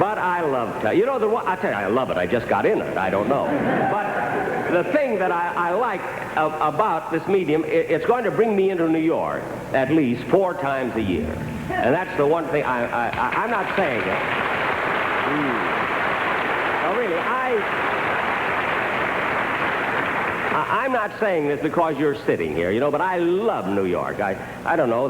But I love, you know, I tell you, I love it. I just got in it. I don't know. But the thing that I like about this medium, it's going to bring me into New York at least 4 times a year. And that's the one thing I'm not saying it. No, really, I'm not saying this because you're sitting here, you know, but I love New York. I don't know,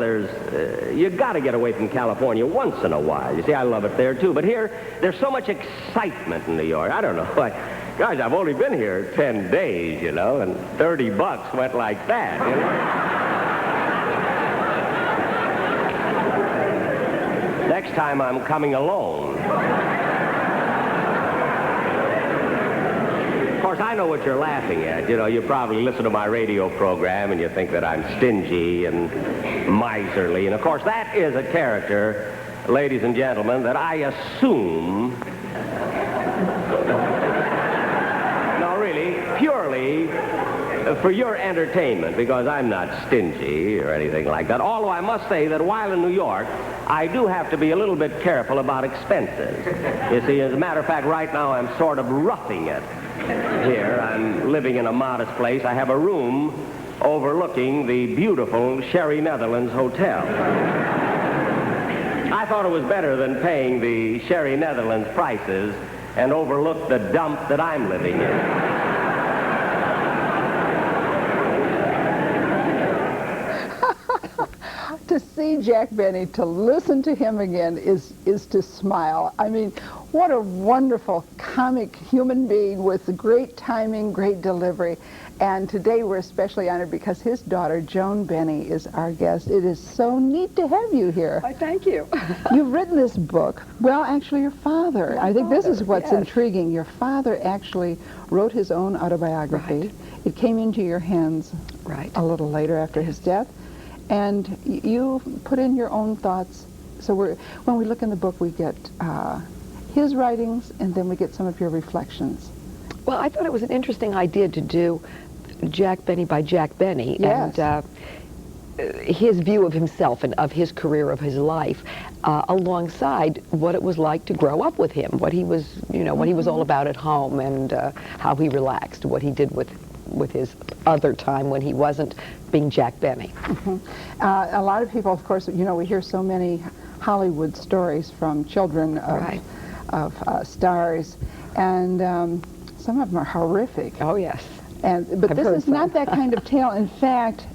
you got to get away from California once in a while. You see, I love it there, too. But here, there's so much excitement in New York. I don't know. Guys, I've only been here 10 days, you know, and $30 went like that, you know. Next time I'm coming alone. Of course, I know what you're laughing at. You know, you probably listen to my radio program and you think that I'm stingy and miserly. And, of course, that is a character, ladies and gentlemen, that I assume... No, really, purely for your entertainment, because I'm not stingy or anything like that. Although I must say that while in New York, I do have to be a little bit careful about expenses. You see, as a matter of fact, right now I'm sort of roughing it. Here, I'm living in a modest place. I have a room overlooking the beautiful Sherry Netherlands Hotel. I thought it was better than paying the Sherry Netherlands prices and overlook the dump that I'm living in. To see Jack Benny, to listen to him again is to smile. I mean, what a wonderful comic human being with great timing, great delivery. And today we're especially honored because his daughter, Joan Benny, is our guest. It is so neat to have you here. Why, thank you. You've written this book. Well, actually, your father. I think this is what's intriguing. Your father actually wrote his own autobiography. Right. It came into your hands a little later after his death. And you put in your own thoughts. So when we look in the book, we get his writings, and then we get some of your reflections. Well, I thought it was an interesting idea to do Jack Benny by Jack Benny. Yes. And his view of himself and of his career, of his life, alongside what it was like to grow up with him, what he was, you know, what he was all about at home, and how he relaxed, what he did with his other time when he wasn't being Jack Benny. A lot of people, of course, you know, we hear so many Hollywood stories from children of stars, and some of them are horrific. Oh, yes. But this is not that kind of tale. In fact,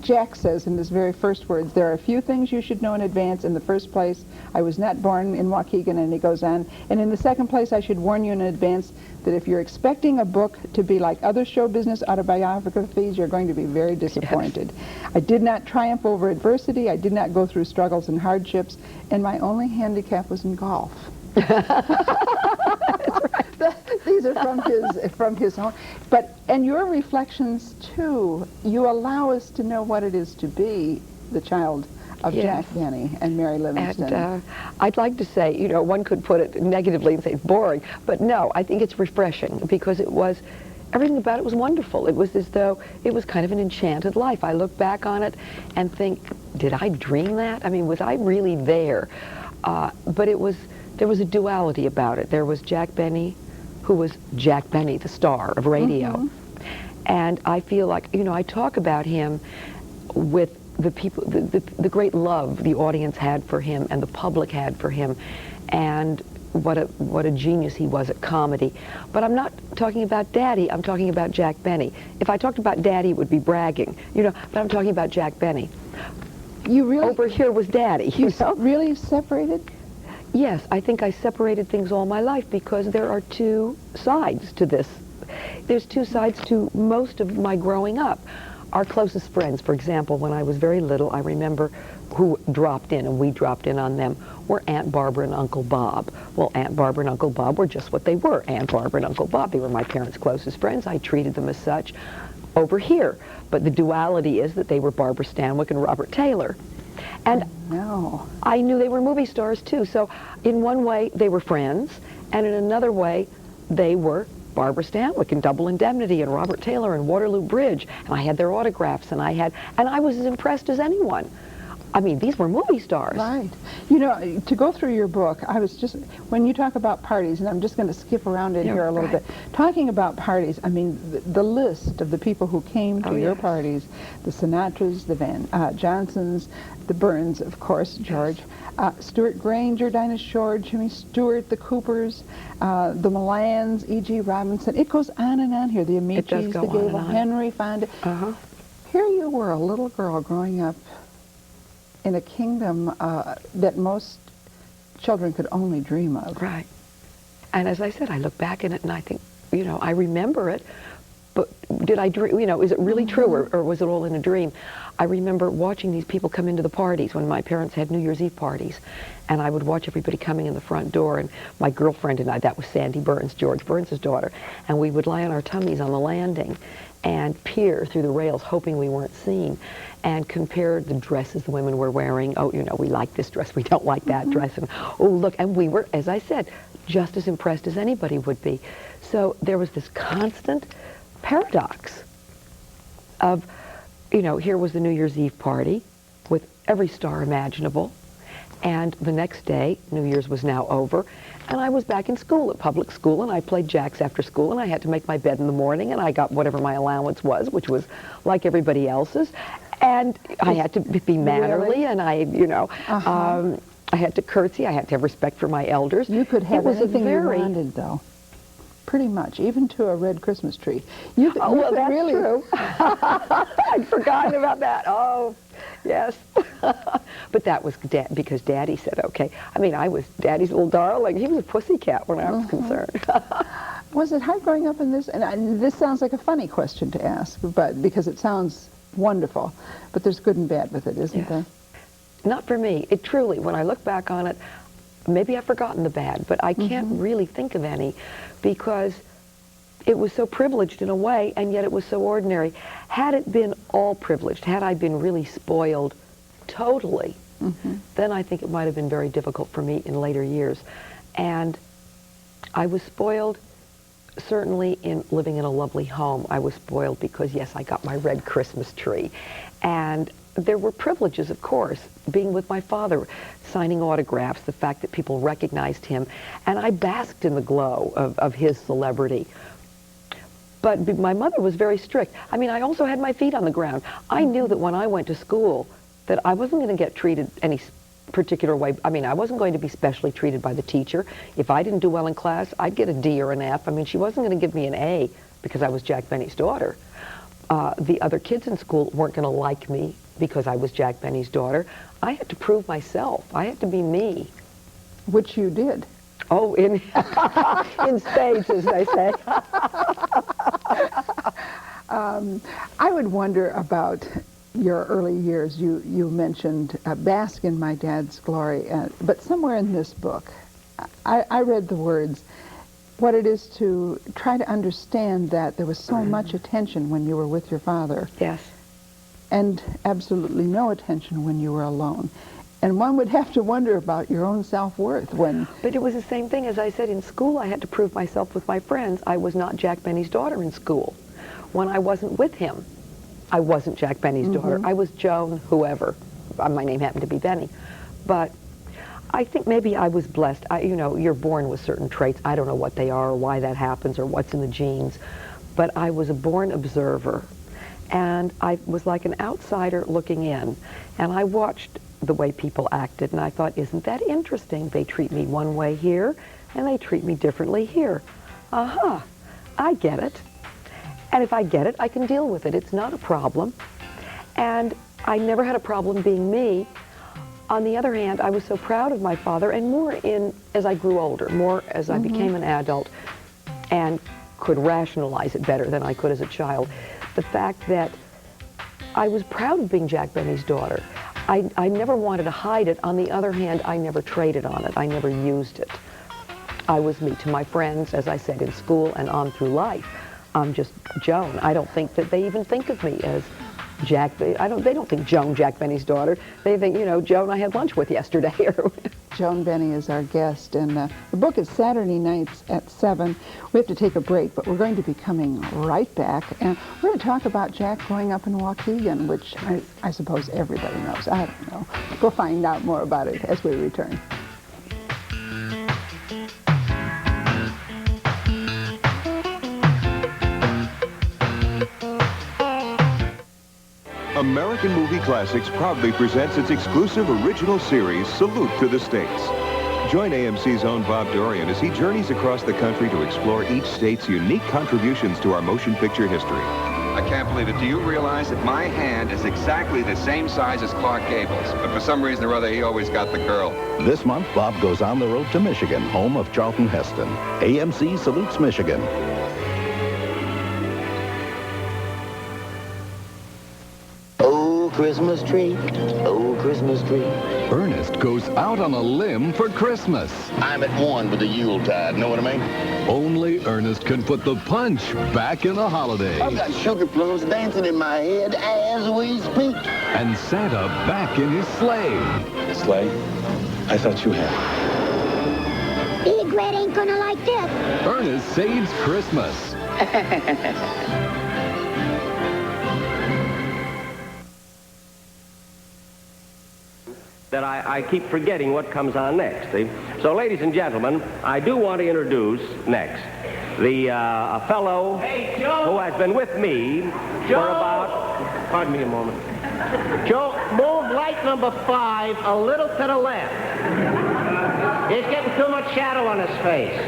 Jack says in his very first words, there are a few things you should know in advance. In the first place, I was not born in Waukegan, and he goes on. And in the second place, I should warn you in advance that if you're expecting a book to be like other show business autobiographies, you're going to be very disappointed. Yes. I did not triumph over adversity. I did not go through struggles and hardships, and my only handicap was in golf. These are from his own. And your reflections too, you allow us to know what it is to be the child of Jack Benny and Mary Livingston. And I'd like to say, you know, one could put it negatively and say it's boring, but no, I think it's refreshing because everything about it was wonderful. It was as though it was kind of an enchanted life. I look back on it and think, did I dream that? I mean, was I really there? But there was a duality about it. There was Jack Benny, who was Jack Benny, the star of radio. And I feel like, you know, I talk about him with the people, the great love the audience had for him and the public had for him, and what a genius he was at comedy. But I'm not talking about Daddy, I'm talking about Jack Benny. If I talked about Daddy, it would be bragging, you know, but I'm talking about Jack Benny. You really... Over here was Daddy. You really separated? Yes, I think I separated things all my life because there are two sides to this. There's two sides to most of my growing up. Our closest friends, for example, when I was very little, I remember who dropped in, and we dropped in on them, were Aunt Barbara and Uncle Bob. Well, Aunt Barbara and Uncle Bob were just what they were, Aunt Barbara and Uncle Bob. They were my parents' closest friends. I treated them as such over here. But the duality is that they were Barbara Stanwyck and Robert Taylor. And I knew they were movie stars, too. So in one way, they were friends, and in another way, they were Barbara Stanwyck in Double Indemnity and Robert Taylor in Waterloo Bridge. And I had their autographs, and I was as impressed as anyone. I mean, these were movie stars. Right. You know, to go through your book, I was just, when you talk about parties, and I'm just going to skip around in here a little bit, talking about parties, I mean, the list of the people who came to your parties, the Sinatras, the Van Johnsons, the Burns, of course, George, Stuart Granger, Dinah Shore, Jimmy Stewart, the Coopers, the Millans, E.G. Robinson. It goes on and on here. The Amicis, the Gable, Henry Fonda. Here you were, a little girl growing up in a kingdom that most children could only dream of. Right. And as I said, I look back in it and I think, you know, I remember it, but did I dream, you know, is it really true, or was it all in a dream? I remember watching these people come into the parties when my parents had New Year's Eve parties, and I would watch everybody coming in the front door, and my girlfriend and I, that was Sandy Burns, George Burns' daughter, and we would lie on our tummies on the landing and peer through the rails hoping we weren't seen, and compare the dresses the women were wearing. Oh, you know, we like this dress, we don't like that dress, and oh, look, and we were, as I said, just as impressed as anybody would be. So there was this constant paradox of, you know, here was the New Year's Eve party with every star imaginable, and the next day, New Year's was now over, and I was back in school, at public school, and I played jacks after school, and I had to make my bed in the morning, and I got whatever my allowance was, which was like everybody else's, and I had to be mannerly, and I, you know, I had to curtsy, I had to have respect for my elders. You could have anything you wanted, though. Pretty much, even to a red Christmas tree. You could, well, that's really... true. I'd forgotten about that. Oh, yes. But that was because Daddy said okay. I mean, I was Daddy's little darling. He was a pussycat when I was concerned. Was it hard growing up in this? And this sounds like a funny question to ask, but because it sounds wonderful. But there's good and bad with it, isn't there? Not for me. It truly, when I look back on it, maybe I've forgotten the bad, but I can't really think of any, because it was so privileged in a way, and yet it was so ordinary. Had it been all privileged, had I been really spoiled totally, then I think it might have been very difficult for me in later years. And I was spoiled certainly in living in a lovely home. I was spoiled because, yes, I got my red Christmas tree. And there were privileges, of course, being with my father, signing autographs, the fact that people recognized him, and I basked in the glow of his celebrity. But my mother was very strict. I mean, I also had my feet on the ground. I knew that when I went to school that I wasn't going to get treated any particular way. I mean, I wasn't going to be specially treated by the teacher. If I didn't do well in class, I'd get a D or an F. I mean, she wasn't going to give me an A because I was Jack Benny's daughter. The other kids in school weren't going to like me because I was Jack Benny's daughter. I had to prove myself. I had to be me. Which you did. Oh, in spades, as they say. I would wonder about your early years. You mentioned bask in my dad's glory, but somewhere in this book, I read the words, what it is to try to understand that there was so much attention when you were with your father. Yes. And absolutely no attention when you were alone. And one would have to wonder about your own self-worth when... But it was the same thing. As I said, in school I had to prove myself with my friends. I was not Jack Benny's daughter in school. When I wasn't with him, I wasn't Jack Benny's daughter. I was Joan whoever. My name happened to be Benny. But I think maybe I was blessed. You know, you're born with certain traits. I don't know what they are or why that happens or what's in the genes. But I was a born observer. And I was like an outsider looking in. And I watched the way people acted, and I thought, isn't that interesting? They treat me one way here, and they treat me differently here. I get it. And if I get it, I can deal with it. It's not a problem. And I never had a problem being me. On the other hand, I was so proud of my father, and more as I grew older, more as I became an adult and could rationalize it better than I could as a child. The fact that I was proud of being Jack Benny's daughter. I never wanted to hide it. On the other hand, I never traded on it. I never used it. I was me to my friends, as I said, in school and on through life. I'm just Joan. I don't think that they even think of me as Jack. They don't think Joan, Jack Benny's daughter. They think, you know, Joan I had lunch with yesterday. Joan Benny is our guest, and the book is Saturday nights at 7. We have to take a break, but we're going to be coming right back, and we're going to talk about Jack growing up in Waukegan, which I suppose everybody knows. I don't know. We'll find out more about it as we return. American Movie Classics proudly presents its exclusive original series, Salute to the States. Join AMC's own Bob Dorian as he journeys across the country to explore each state's unique contributions to our motion picture history. I can't believe it. Do you realize that my hand is exactly the same size as Clark Gable's? But for some reason or other, he always got the girl. This month, Bob goes on the road to Michigan, home of Charlton Heston. AMC salutes Michigan. Christmas tree, oh Christmas tree. Ernest goes out on a limb for Christmas. I'm at one with the Yuletide, know what I mean? Only Ernest can put the punch back in the holiday. I've got sugar plums dancing in my head as we speak. And Santa back in his sleigh. Sleigh? I thought you had. Big Red ain't gonna like this. Ernest saves Christmas. That I keep forgetting what comes on next. See? So, ladies and gentlemen, I do want to introduce next a fellow who has been with me for about... Pardon me a moment. Joe, move light number 5 a little to the left. He's getting too much shadow on his face.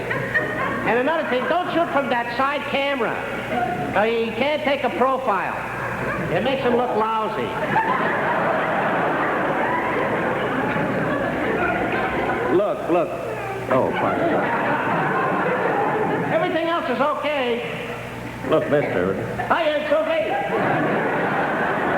And another thing, don't shoot from that side camera. You can't take a profile. It makes him look lousy. Look. Oh, pardon. Everything else is okay. Look, mister. Hi, it's okay.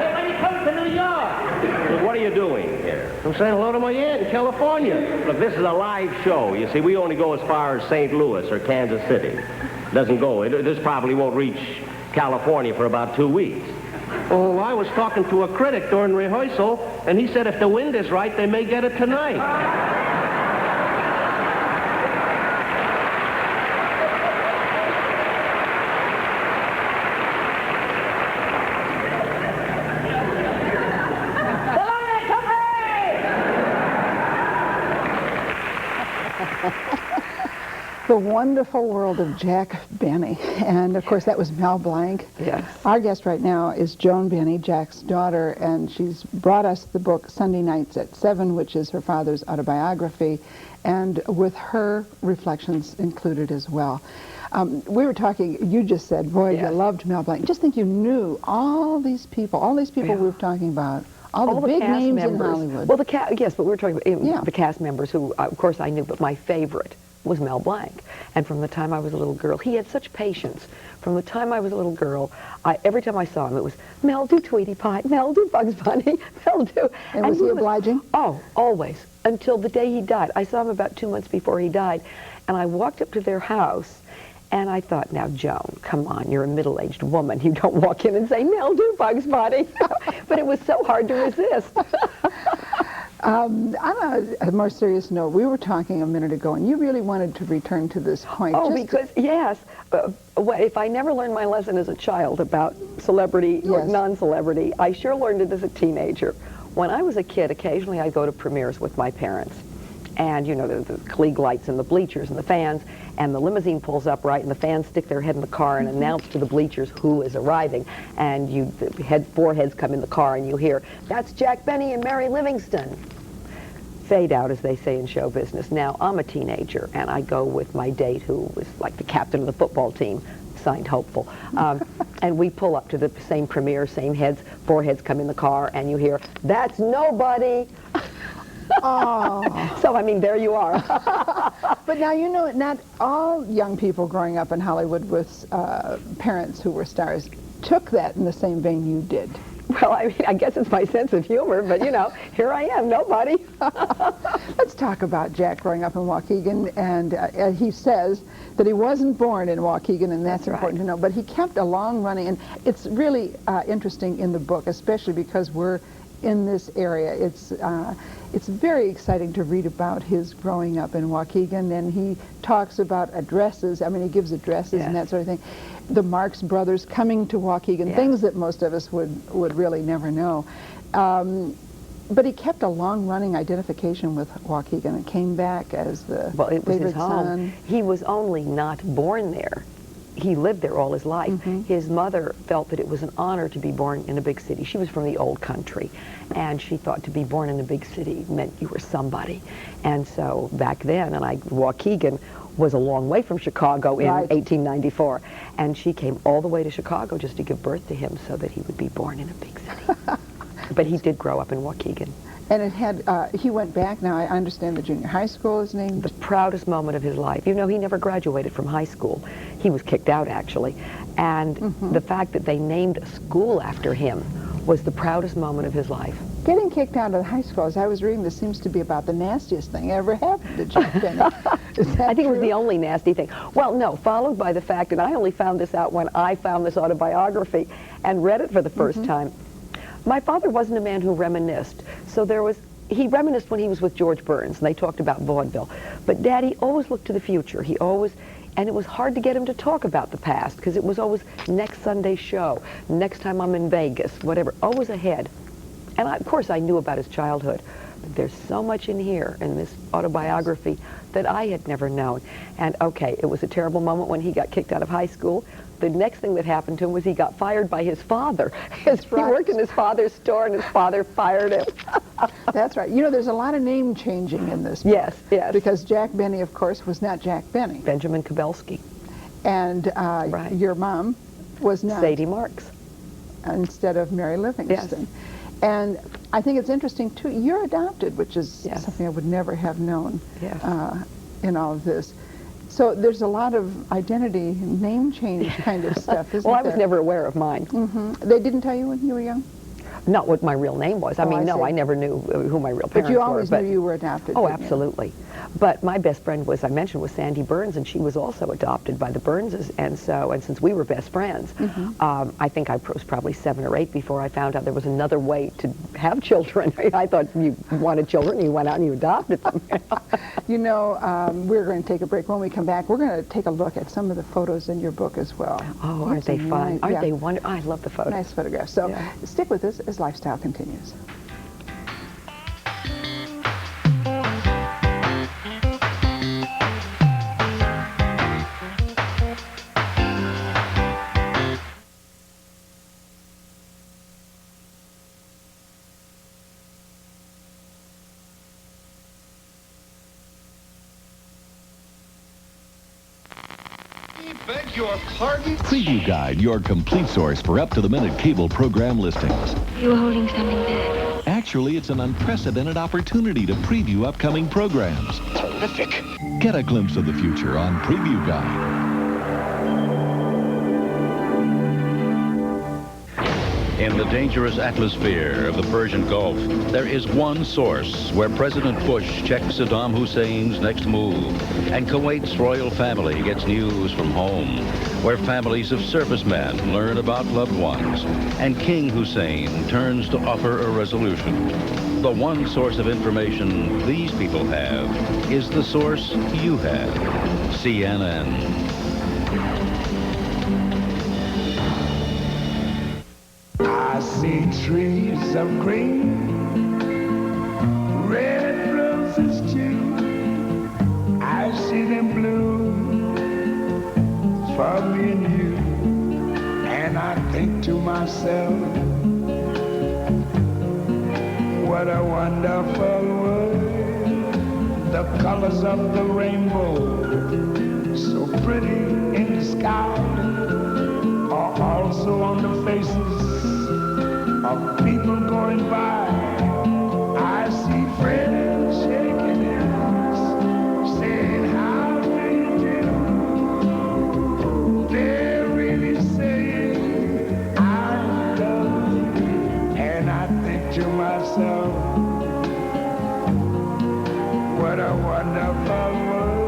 Hey, when you come to New York. What are you doing here? I'm saying hello to my aunt in California. Look, this is a live show. You see, we only go as far as St. Louis or Kansas City. Doesn't go. This probably won't reach California for about 2 weeks. Oh, I was talking to a critic during rehearsal, and he said if the wind is right, they may get it tonight. The Wonderful World of Jack Benny. And, of course, that was Mel Blanc. Yes. Our guest right now is Joan Benny, Jack's daughter, and she's brought us the book Sunday Nights at 7, which is her father's autobiography, and with her reflections included as well. We were talking, you just said, boy, Yes. you loved Mel Blanc. Just think you knew all these people Yeah. we were talking about. All the big cast names members. in Hollywood. Well, yes, but we were talking about Yeah. the cast members who, of course, I knew, but my favorite was Mel Blanc. And from the time I was a little girl, he had such patience. From the time I was a little girl, every time I saw him, it was, Mel, do Tweety Pie, Mel, do Bugs Bunny, Mel, do... And was he obliging? Oh, always, until the day he died. I saw him about 2 months before he died, and I walked up to their house, and I thought, now, Joan, come on, you're a middle-aged woman. You don't walk in and say, Mel, do Bugs Bunny. But it was so hard to resist. On a more serious note, we were talking a minute ago, and you really wanted to return to this point. Oh, because, yes, if I never learned my lesson as a child about celebrity or non-celebrity, I sure learned it as a teenager. When I was a kid, occasionally I'd go to premieres with my parents. And, you know, the Klieg lights and the bleachers and the fans, and the limousine pulls up, right, and the fans stick their head in the car and announce to the bleachers who is arriving. And four heads come in the car, and you hear, that's Jack Benny and Mary Livingston. Fade out, as they say in show business. Now, I'm a teenager, and I go with my date, who was like the captain of the football team, signed Hopeful. And we pull up to the same premiere, same heads, four heads come in the car, and you hear, that's nobody. Oh. So, I mean, there you are. But now, you know, not all young people growing up in Hollywood with parents who were stars took that in the same vein you did. Well, I mean, I guess it's my sense of humor, but, you know, here I am, nobody. Let's talk about Jack growing up in Waukegan, and he says that he wasn't born in Waukegan, and that's important to know, but he kept a long running, and it's really interesting in the book, especially because we're in this area. It's very exciting to read about his growing up in Waukegan, and he talks about addresses. I mean, he gives addresses and that sort of thing. The Marx brothers coming to Waukegan, things that most of us would really never know. But he kept a long-running identification with Waukegan and came back as the it was favorite his home. son. He was only not born there. He lived there all his life. His mother felt that it was an honor to be born in a big city. She was from the old country, and she thought to be born in a big city meant you were somebody. And so back then, Waukegan was a long way from Chicago in 1894, and she came all the way to Chicago just to give birth to him so that he would be born in a big city. But he did grow up in Waukegan. And it had, he went back, now I understand the junior high school is named. The proudest moment of his life. You know, he never graduated from high school. He was kicked out, actually. And the fact that they named a school after him was the proudest moment of his life. Getting kicked out of high school, as I was reading, this seems to be about the nastiest thing ever happened to Joan Benny. I think it was the only nasty thing. Well, no, followed by the fact, and I only found this out when I found this autobiography and read it for the first time. My father wasn't a man who reminisced, so he reminisced when he was with George Burns, and they talked about vaudeville. But Daddy always looked to the future. And it was hard to get him to talk about the past, because it was always next Sunday's show, next time I'm in Vegas, whatever, always ahead. And of course I knew about his childhood, but there's so much in here, in this autobiography, that I had never known. And okay, it was a terrible moment when he got kicked out of high school. The next thing that happened to him was he got fired by his father. He worked in his father's store, and his father fired him. That's right. You know, there's a lot of name changing in this book. Yes, yes. Because Jack Benny, of course, was not Jack Benny. Benjamin Kabelski. And your mom was not. Sadie Marks. Instead of Mary Livingston. Yes. And I think it's interesting, too, you're adopted, which is something I would never have known in all of this. So there's a lot of identity, name change kind of stuff, isn't Well, I there? was never aware of mine. They didn't tell you when you were young? Not what my real name was. I mean, no, I never knew who my real parents were. But you always knew you were adopted. Oh, absolutely. But my best friend, was I mentioned, was Sandy Burns, and she was also adopted by the Burnses. And since we were best friends, I think I was probably 7 or 8 before I found out there was another way to have children. I thought you wanted children, you went out and you adopted them. You know, we're going to take a break. When we come back, we're going to take a look at some of the photos in your book as well. Oh, aren't they fun? Aren't they wonderful? I love the photos. Nice photographs. So stick with us as Lifestyle continues. Beg your pardon? Preview Guide, your complete source for up-to-the-minute cable program listings. You were holding something back. Actually, it's an unprecedented opportunity to preview upcoming programs. Terrific. Get a glimpse of the future on Preview Guide. In the dangerous atmosphere of the Persian Gulf, there is one source where President Bush checks Saddam Hussein's next move, and Kuwait's royal family gets news from home, where families of servicemen learn about loved ones, and King Hussein turns to offer a resolution. The one source of information these people have is the source you have, CNN. I see trees of green, red roses too. I see them bloom for me and you. And I think to myself, what a wonderful world. The colors of the rainbow, so pretty in the sky, are also on the faces of people going by. I see friends shaking hands, saying, how do you do? They're really saying, I love you. And I think to myself, what a wonderful world.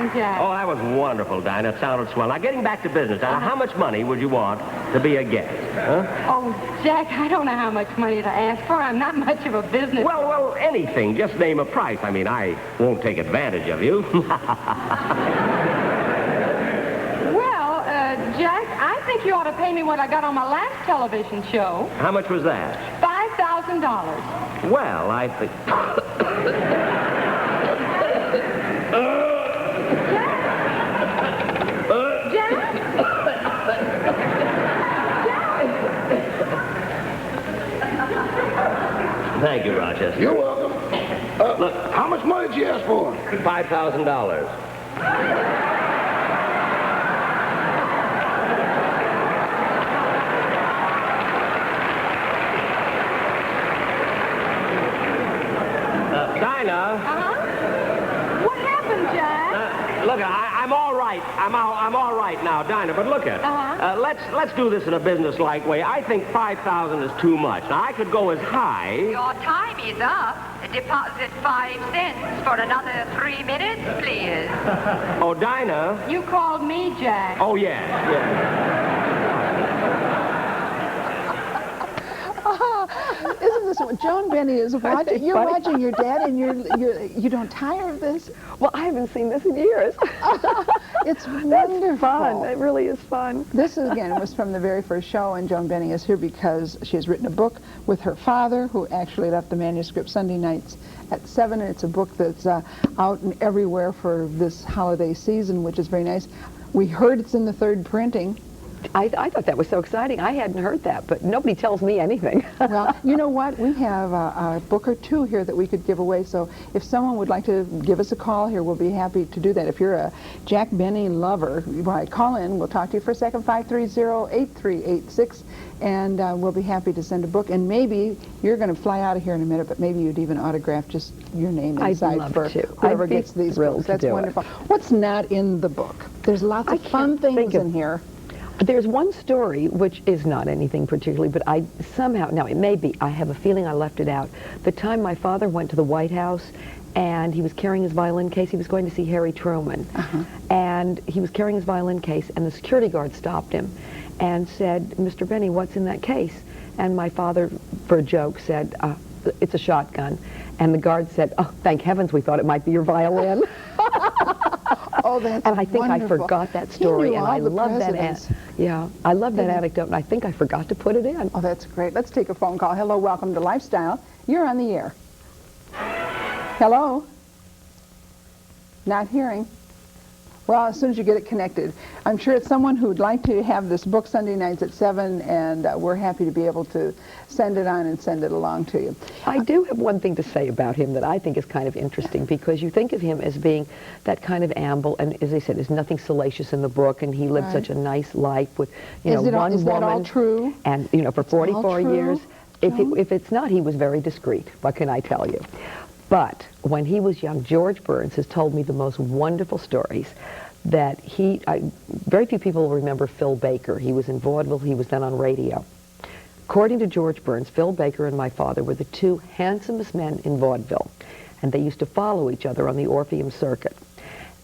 on, Jack? Oh, that was wonderful, Dinah. It sounded swell. Now, getting back to business, Dinah, how much money would you want to be a guest? Huh? Oh, Jack, I don't know how much money to ask for. I'm not much of a business. Well, anything. Just name a price. I mean, I won't take advantage of you. Jack, I think you ought to pay me what I got on my last television show. How much was that? $5,000. Well, I think... Jack? Thank you, Rochester. You're welcome. Look, how much money did you ask for? $5,000. Dinah. What happened, Jack? Look, I'm all right. I'm all right now, Dinah. But look at. Let's do this in a business-like way. I think 5,000 is too much. Now I could go as high. Your time is up. Deposit 5 cents for another 3 minutes, please. Oh, Dinah. You called me, Jack. Oh yes. Isn't this what Joan Benny is watching? You're watching your dad, and you don't tire of this? Well, I haven't seen this in years. It's wonderful. That's fun. It really is fun. This, again, was from the very first show, and Joan Benny is here because she has written a book with her father, who actually left the manuscript Sunday nights at 7, and it's a book that's out and everywhere for this holiday season, which is very nice. We heard it's in the 3rd printing. I thought that was so exciting. I hadn't heard that, but nobody tells me anything. Well, you know what? We have a book or two here that we could give away, so if someone would like to give us a call here, we'll be happy to do that. If you're a Jack Benny lover, call in. We'll talk to you for a second, 530-8386, and we'll be happy to send a book. And maybe you're going to fly out of here in a minute, but maybe you'd even autograph just your name inside for whoever gets these books. That's wonderful. What's not in the book? There's lots of fun things in here. There's one story which is not anything particularly, but I somehow, now it may be, I have a feeling I left it out. The time my father went to the White House and he was carrying his violin case, he was going to see Harry Truman. And he was carrying his violin case and the security guard stopped him and said, "Mr. Benny, what's in that case?" And my father, for a joke, said, "It's a shotgun." And the guard said, "Oh, thank heavens, we thought it might be your violin." Oh, that's And I think wonderful. I forgot that story, and I love that. I love that anecdote, and I think I forgot to put it in. Oh, that's great. Let's take a phone call. Hello, welcome to Lifestyle. You're on the air. Hello. Not hearing. Well, as soon as you get it connected. I'm sure it's someone who'd like to have this book Sunday nights at 7, and we're happy to be able to send it on and send it along to you. I do have one thing to say about him that I think is kind of interesting, because you think of him as being that kind of amble, and as I said, there's nothing salacious in the book, and he lived such a nice life with, one woman. Is that all true? And, for 44 years. If it's not, he was very discreet. What can I tell you? But when he was young, George Burns has told me the most wonderful stories that very few people remember Phil Baker. He was in vaudeville, he was then on radio. According to George Burns, Phil Baker and my father were the 2 handsomest men in vaudeville, and they used to follow each other on the Orpheum circuit.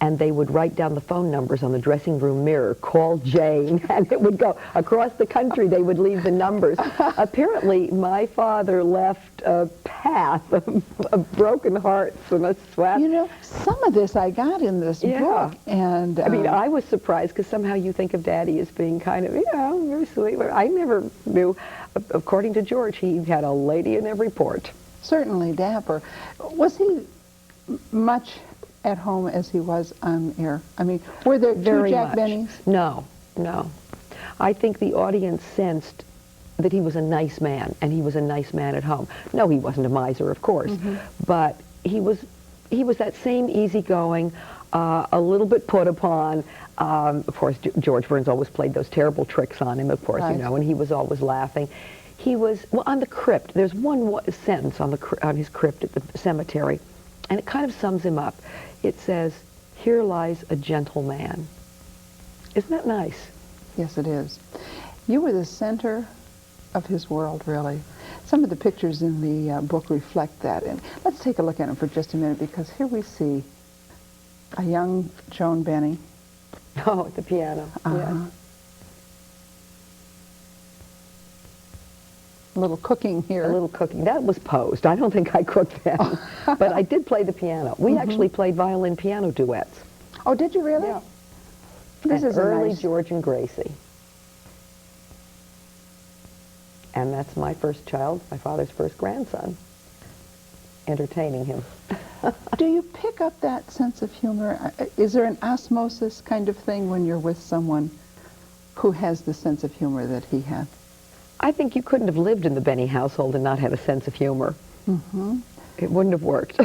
And they would write down the phone numbers on the dressing room mirror, "Call Jane," and it would go across the country. They would leave the numbers. Apparently, my father left a path of broken hearts and a sweat. Some of this I got in this book. And I mean, I was surprised, because somehow you think of Daddy as being kind of, very sweet. But I never knew. According to George, he had a lady in every port. Certainly dapper. Was he much at home as he was on air? I mean, were there 2 Jack Bennys? No. I think the audience sensed that he was a nice man, and he was a nice man at home. No, he wasn't a miser, of course, but he was that same easygoing, a little bit put upon. Of course, George Burns always played those terrible tricks on him, of course, and he was always laughing. He was, on the crypt, there's one sentence on his crypt at the cemetery, and it kind of sums him up. It says, "Here lies a gentle man." Isn't that nice? Yes, it is. You were the center of his world, really. Some of the pictures in the book reflect that. And let's take a look at them for just a minute, because here we see A young Joan Benny. Oh, at the piano. Yes. A little cooking here. A little cooking. That was posed. I don't think I cooked then. But I did play the piano. We actually played violin-piano duets. Oh, did you really? Yeah. This and is early nice... George and Gracie. And that's my first child, my father's first grandson, entertaining him. Do you pick up that sense of humor? Is there an osmosis kind of thing when you're with someone who has the sense of humor that he had? I think you couldn't have lived in the Benny household and not had a sense of humor. It wouldn't have worked.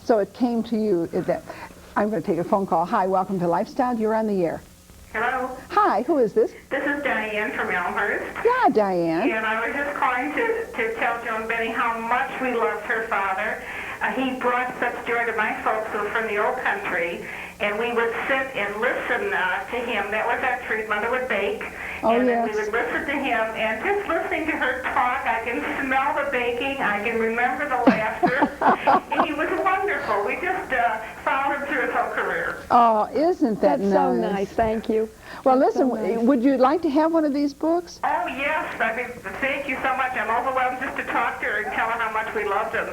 So it came to you that... I'm going to take a phone call. Hi, welcome to Lifestyle. You're on the air. Hello. Hi, who is this? This is Diane from Elmhurst. Yeah, Diane. And I was just calling to tell Joan Benny how much we loved her father. He brought such joy to my folks who were from the old country, and we would sit and listen to him. That was our treat. Mother would bake, and then we would listen to him, and just listening to her talk, I can smell the baking, I can remember the laughter, and he was wonderful. We just followed him through his whole career. Oh, isn't that nice? That's so nice. Thank you. Well, That's listen, so nice. would you like to have one of these books? Oh, yes. I mean, thank you so much. I'm overwhelmed just to talk to her and tell her how much we loved him.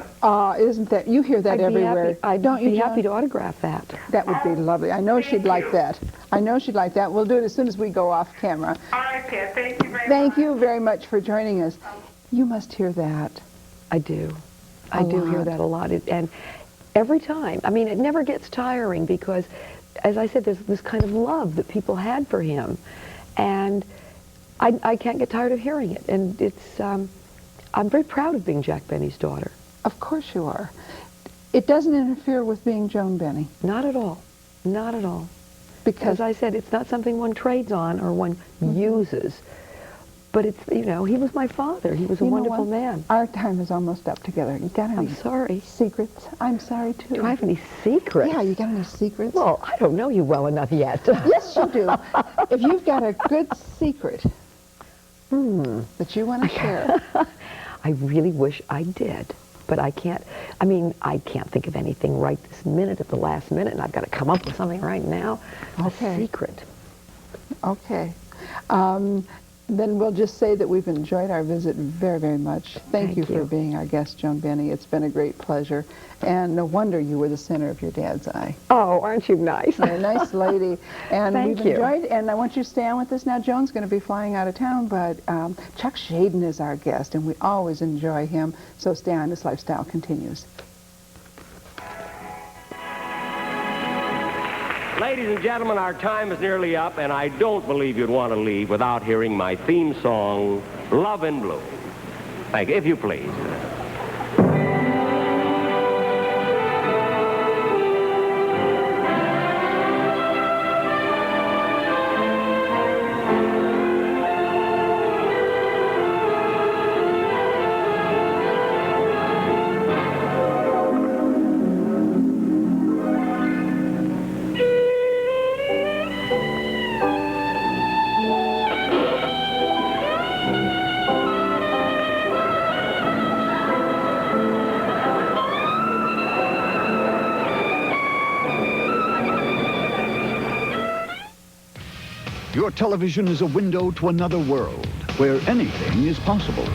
Isn't that... You hear that everywhere. I'd be happy to autograph that. That would be lovely. I know she'd like that. I know she'd like that. We'll do it as soon as we go off camera. All right, Pat. Thank you very much. Thank you very much for joining us. You must hear that. I do. I do hear that a lot. And every time. I mean, it never gets tiring because, as I said, there's this kind of love that people had for him. And I can't get tired of hearing it. And it's, I'm very proud of being Jack Benny's daughter. Of course you are. It doesn't interfere with being Joan Benny. Not at all. Not at all. Because, as I said, it's not something one trades on or one uses. But it's, you know, he was my father. He was a wonderful man. Our time is almost up together. You got any secrets? I'm sorry, too. Do I have any secrets? Yeah, you got any secrets? Well, I don't know you well enough yet. Yes, you do. If you've got a good secret that you want to share. I really wish I did. But I can't, I mean, I can't think of anything right this minute at the last minute, and I've got to come up with something right now. Okay. A secret. Okay. Then we'll just say that we've enjoyed our visit very, very much. Thank you for being our guest, Joan Benny. It's been a great pleasure. And no wonder you were the center of your dad's eye. Oh, aren't you nice? You're a nice lady. And Thank we've you. enjoyed, and I want you to stay on with us now. Joan's going to be flying out of town, but Chuck Schaden is our guest, and we always enjoy him. So stay on. This Lifestyle continues. Ladies and gentlemen, our time is nearly up, and I don't believe you'd want to leave without hearing my theme song, Love in Blue. Thank you, if you please. Your television is a window to another world where anything is possible.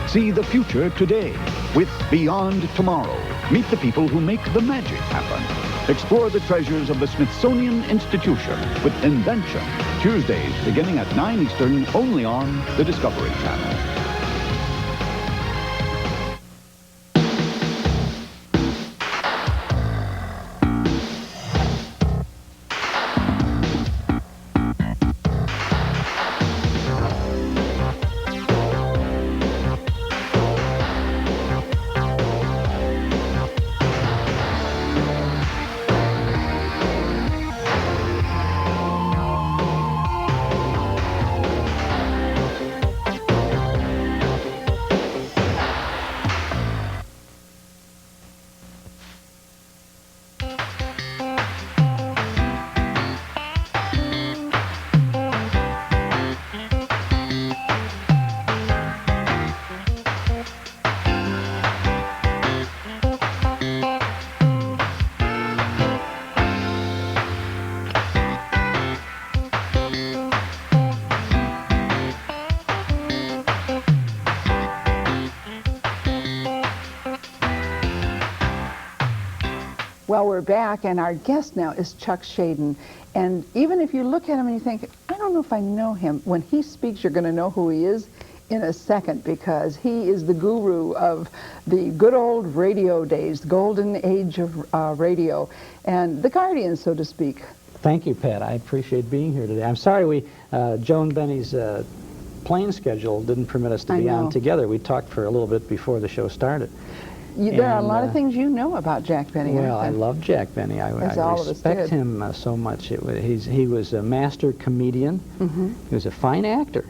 See the future today with Beyond Tomorrow. Meet the people who make the magic happen. Explore the treasures of the Smithsonian Institution with Invention. Tuesdays beginning at 9 Eastern only on the Discovery Channel. Well, we're back, and our guest now is Chuck Schaden. And even if you look at him and you think, I don't know if I know him, when he speaks, you're going to know who he is in a second, because he is the guru of the good old radio days, the golden age of radio, and the guardian, so to speak. Thank you, Pat. I appreciate being here today. I'm sorry Joan Benny's plane schedule didn't permit us to be on together. We talked for a little bit before the show started. There are a lot of things you know about Jack Benny. Well, I love Jack Benny. I respect him so much. He was a master comedian. He was a fine actor.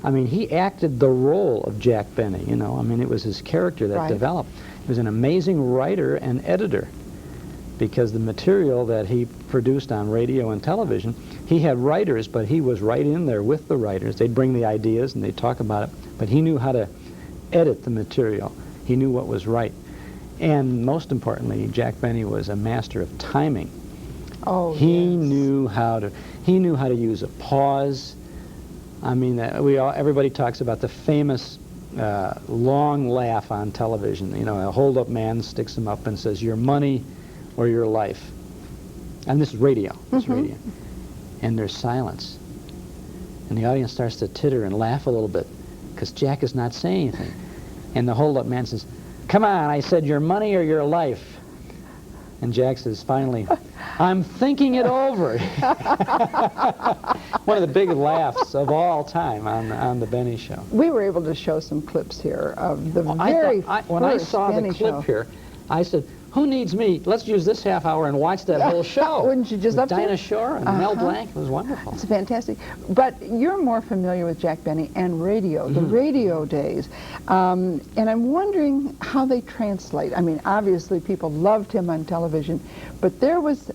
I mean, he acted the role of Jack Benny, you know. I mean, it was his character that developed. He was an amazing writer and editor, because the material that he produced on radio and television, he had writers, but he was right in there with the writers. They'd bring the ideas and they'd talk about it, but he knew how to edit the material. He knew what was right. And most importantly, Jack Benny was a master of timing. Oh, he knew how to use a pause. I mean, everybody talks about the famous long laugh on television. You know, a hold-up man sticks him up and says, "Your money or your life." And this is radio. This is radio. And there's silence. And the audience starts to titter and laugh a little bit, because Jack is not saying anything. And the hold-up man says, "Come on, I said your money or your life." And Jack says, finally, "I'm thinking it over." One of the big laughs of all time on the Benny Show. We were able to show some clips here of the when I saw Benny the clip show. here, I said, "Who needs me? Let's use this half hour and watch that whole show." Wouldn't you just with up to Dinah it? Shore and Mel Blanc? It was wonderful. It's fantastic. But you're more familiar with Jack Benny and radio, the radio days. And I'm wondering how they translate. I mean, obviously people loved him on television, but there was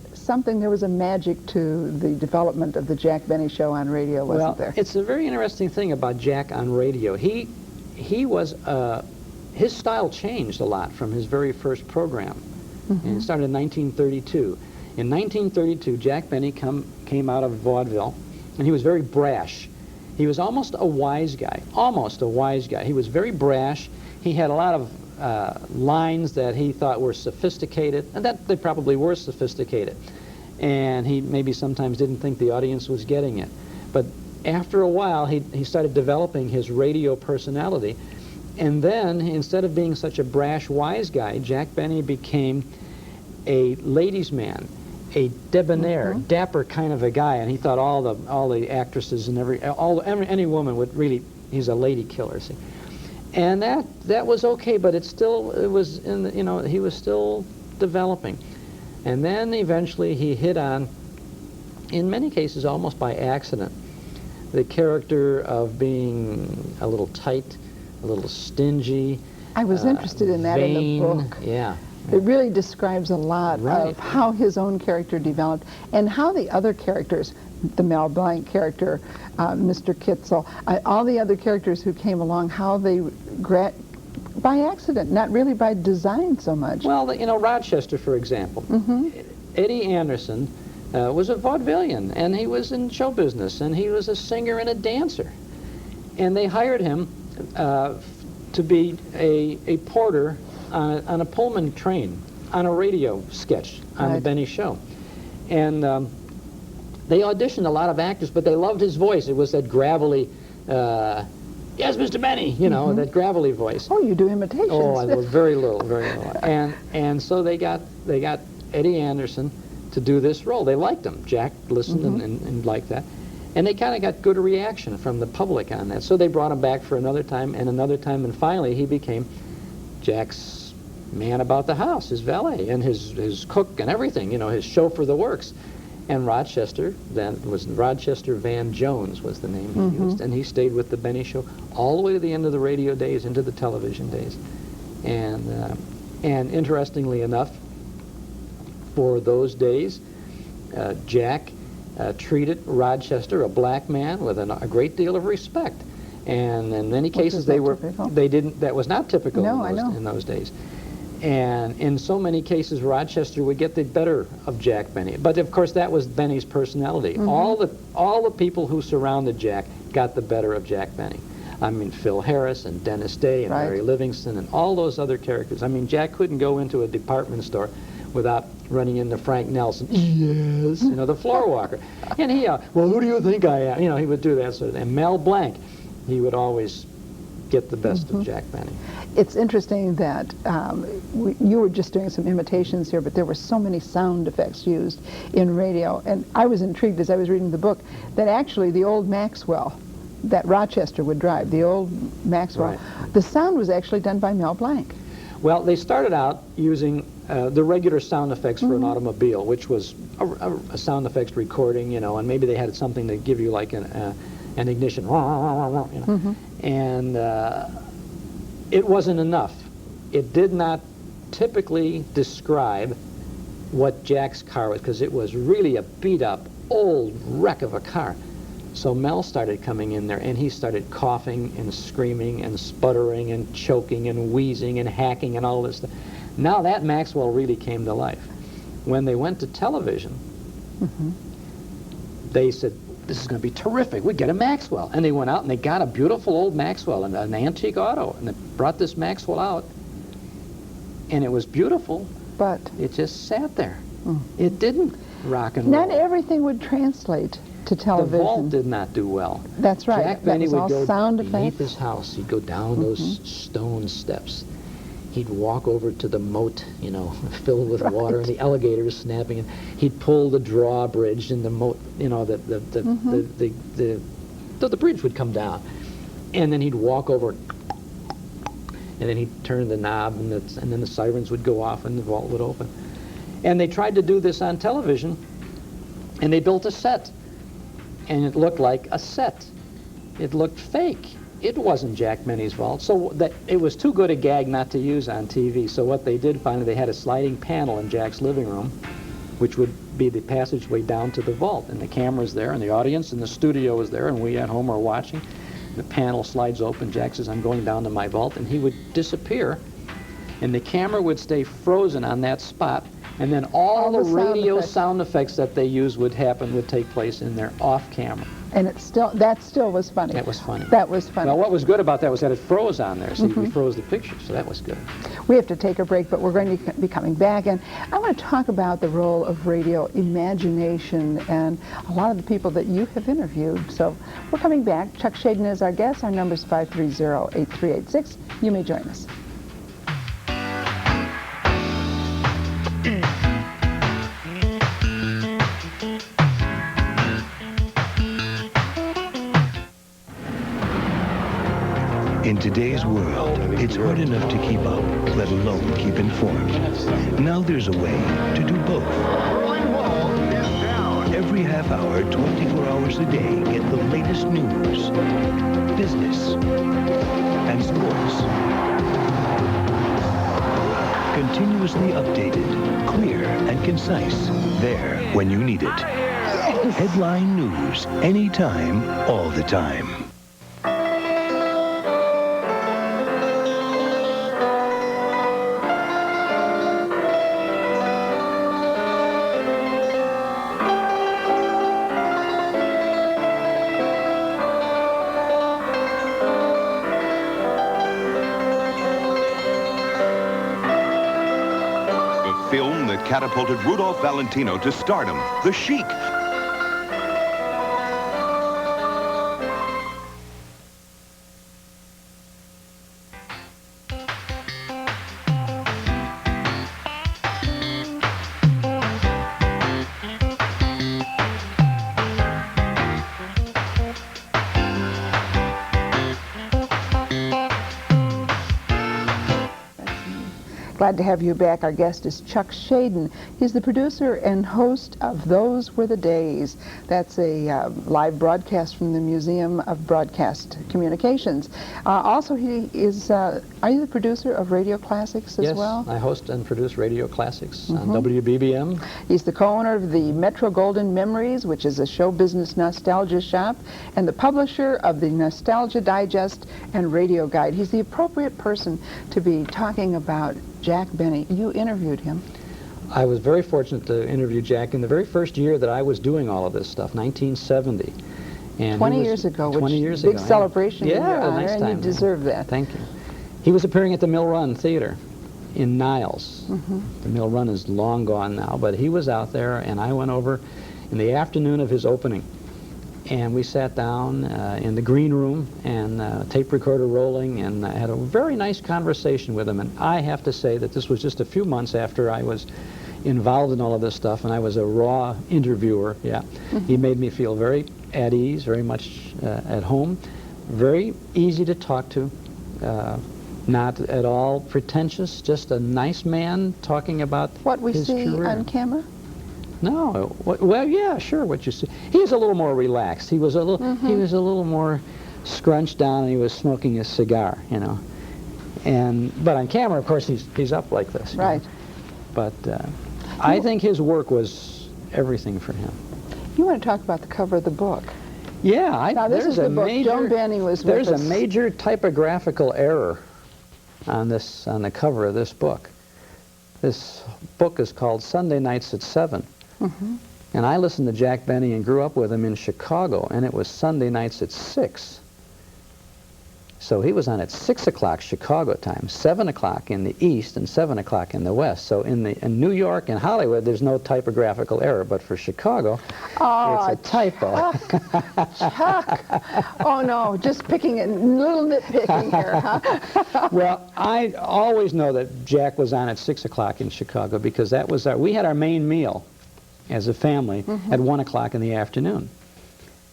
a magic to the development of the Jack Benny Show on radio, wasn't there? It's a very interesting thing about Jack on radio. He was, his style changed a lot from his very first program. And it started in 1932. In 1932, Jack Benny came out of vaudeville, and he was very brash. He was almost a wise guy, He was very brash. He had a lot of lines that he thought were sophisticated, and that they probably were sophisticated. And he maybe sometimes didn't think the audience was getting it. But after a while, he started developing his radio personality. And then, instead of being such a brash, wise guy, Jack Benny became a ladies' man, a debonair, dapper kind of a guy, and he thought all the actresses and any woman would really, he's a lady killer, see. And that was okay, but he was still developing. And then eventually he hit on, in many cases almost by accident, the character of being a little tight, a little stingy. I was interested in that vain, in the book. Yeah. It really describes a lot of how his own character developed and how the other characters, the Mel Blanc character, Mr. Kitzel, all the other characters who came along, how they, by accident, not really by design so much. Well, you know, Rochester, for example. Eddie Anderson was a vaudevillian, and he was in show business, and he was a singer and a dancer. And they hired him to be a porter on a Pullman train, on a radio sketch on the Benny Show. And they auditioned a lot of actors, but they loved his voice. It was that gravelly, "Yes, Mr. Benny," you know, that gravelly voice. Oh, you do imitations. Oh, I was very little. And so they got Eddie Anderson to do this role. They liked him. Jack listened and liked that. And they kind of got good reaction from the public on that. So they brought him back for another time, and finally he became Jack's man about the house, his valet, and his cook and everything, you know, his chauffeur the works. And Rochester, then was Rochester Van Jones was the name he used, and he stayed with the Benny Show all the way to the end of the radio days, into the television days. And interestingly enough, for those days, Jack treated Rochester, a black man, with a great deal of respect. And in many cases, that was not typical in those days. And in so many cases, Rochester would get the better of Jack Benny. But of course, that was Benny's personality. All the people who surrounded Jack got the better of Jack Benny. I mean, Phil Harris and Dennis Day and Mary Livingston and all those other characters. I mean, Jack couldn't go into a department store without running into Frank Nelson. Yes, you know, the floor walker. And he, well, who do you think I am? You know, he would do that sort of thing. And Mel Blanc, he would always get the best of Jack Benny. It's interesting that you were just doing some imitations here, but there were so many sound effects used in radio. And I was intrigued as I was reading the book that actually the old Maxwell that Rochester would drive, the old Maxwell, the sound was actually done by Mel Blanc. Well, they started out using the regular sound effects for an automobile, which was a sound effects recording, you know, and maybe they had something to give you like an ignition, you know. And it wasn't enough. It did not typically describe what Jack's car was, because it was really a beat-up, old wreck of a car. So Mel started coming in there, and he started coughing and screaming and sputtering and choking and wheezing and hacking and all this stuff. Now that Maxwell really came to life. When they went to television, they said, this is going to be terrific. We get a Maxwell. And they went out and they got a beautiful old Maxwell, and an antique auto, and they brought this Maxwell out. And it was beautiful, but it just sat there. It didn't rock and roll. Not everything would translate to television. The vault did not do well. That's right. Jack Benny would go sound beneath effects. his house. He'd go down those stone steps. He'd walk over to the moat, you know, filled with water, and the alligator is snapping. And he'd pull the drawbridge, and the moat, you know, the bridge would come down. And then he'd walk over, and then he'd turn the knob, and then the sirens would go off, and the vault would open. And they tried to do this on television, and they built a set. And it looked like a set. It looked fake. It wasn't Jack Benny's vault. So it was too good a gag not to use on TV. So what they did finally, they had a sliding panel in Jack's living room, which would be the passageway down to the vault. And the camera's there, and the audience in the studio was there, and we at home are watching. The panel slides open. Jack says, I'm going down to my vault. And he would disappear, and the camera would stay frozen on that spot. And then all the radio sound effects that they used would take place in there off camera. And that still was funny. That was funny. That was funny. Well, what was good about that was that it froze on there. See, we froze the picture, so that was good. We have to take a break, but we're going to be coming back. And I want to talk about the role of radio, imagination, and a lot of the people that you have interviewed. So we're coming back. Chuck Schaden is our guest. Our number is 530-8386. You may join us. In today's world, it's hard enough to keep up, let alone keep informed. Now there's a way to do both. Every half hour, 24 hours a day, get the latest news, business, and sports. Continuously updated, clear, and concise. There when you need it. Headline news, anytime, all the time. Film that catapulted Rudolph Valentino to stardom, The Sheik. Glad to have you back. Our guest is Chuck Schaden. He's the producer and host of Those Were the Days. That's a live broadcast from the Museum of Broadcast Communications. Also, he is, are you the producer of Radio Classics as well? Yes, I host and produce Radio Classics on WBBM. He's the co-owner of the Metro Golden Memories, which is a show business nostalgia shop, and the publisher of the Nostalgia Digest and Radio Guide. He's the appropriate person to be talking about Jack Benny. You interviewed him. I was very fortunate to interview Jack in the very first year that I was doing all of this stuff, 1970. And 20 years ago, 20 years big ago, celebration in your yeah, honor, nice and time, you deserve that. Thank you. He was appearing at the Mill Run Theater in Niles. The Mill Run is long gone now, but he was out there, and I went over in the afternoon of his opening. And we sat down in the green room and tape recorder rolling, and I had a very nice conversation with him. And I have to say that this was just a few months after I was involved in all of this stuff, and I was a raw interviewer. Yeah, he made me feel very at ease, very much at home, very easy to talk to, not at all pretentious, just a nice man talking about what we his see career. On camera. No, well, yeah, sure. What you see, he was a little more relaxed. He was a little, he was a little more scrunched down, and he was smoking a cigar, you know. But on camera, of course, he's up like this. Right. You know? But I think his work was everything for him. You want to talk about the cover of the book? Yeah, now this is the book. Joan Benny was with us. There's a major typographical error on the cover of this book. This book is called Sunday Nights at 7. And I listened to Jack Benny and grew up with him in Chicago, and it was Sunday nights at 6. So he was on at 6 o'clock Chicago time, 7 o'clock in the East and 7 o'clock in the West. So in New York and Hollywood, there's no typographical error, but for Chicago, it's a typo. Chuck. Oh no, just picking it, little nitpicking here, huh? Well, I always know that Jack was on at 6 o'clock in Chicago because that was we had our main meal as a family at 1 o'clock in the afternoon.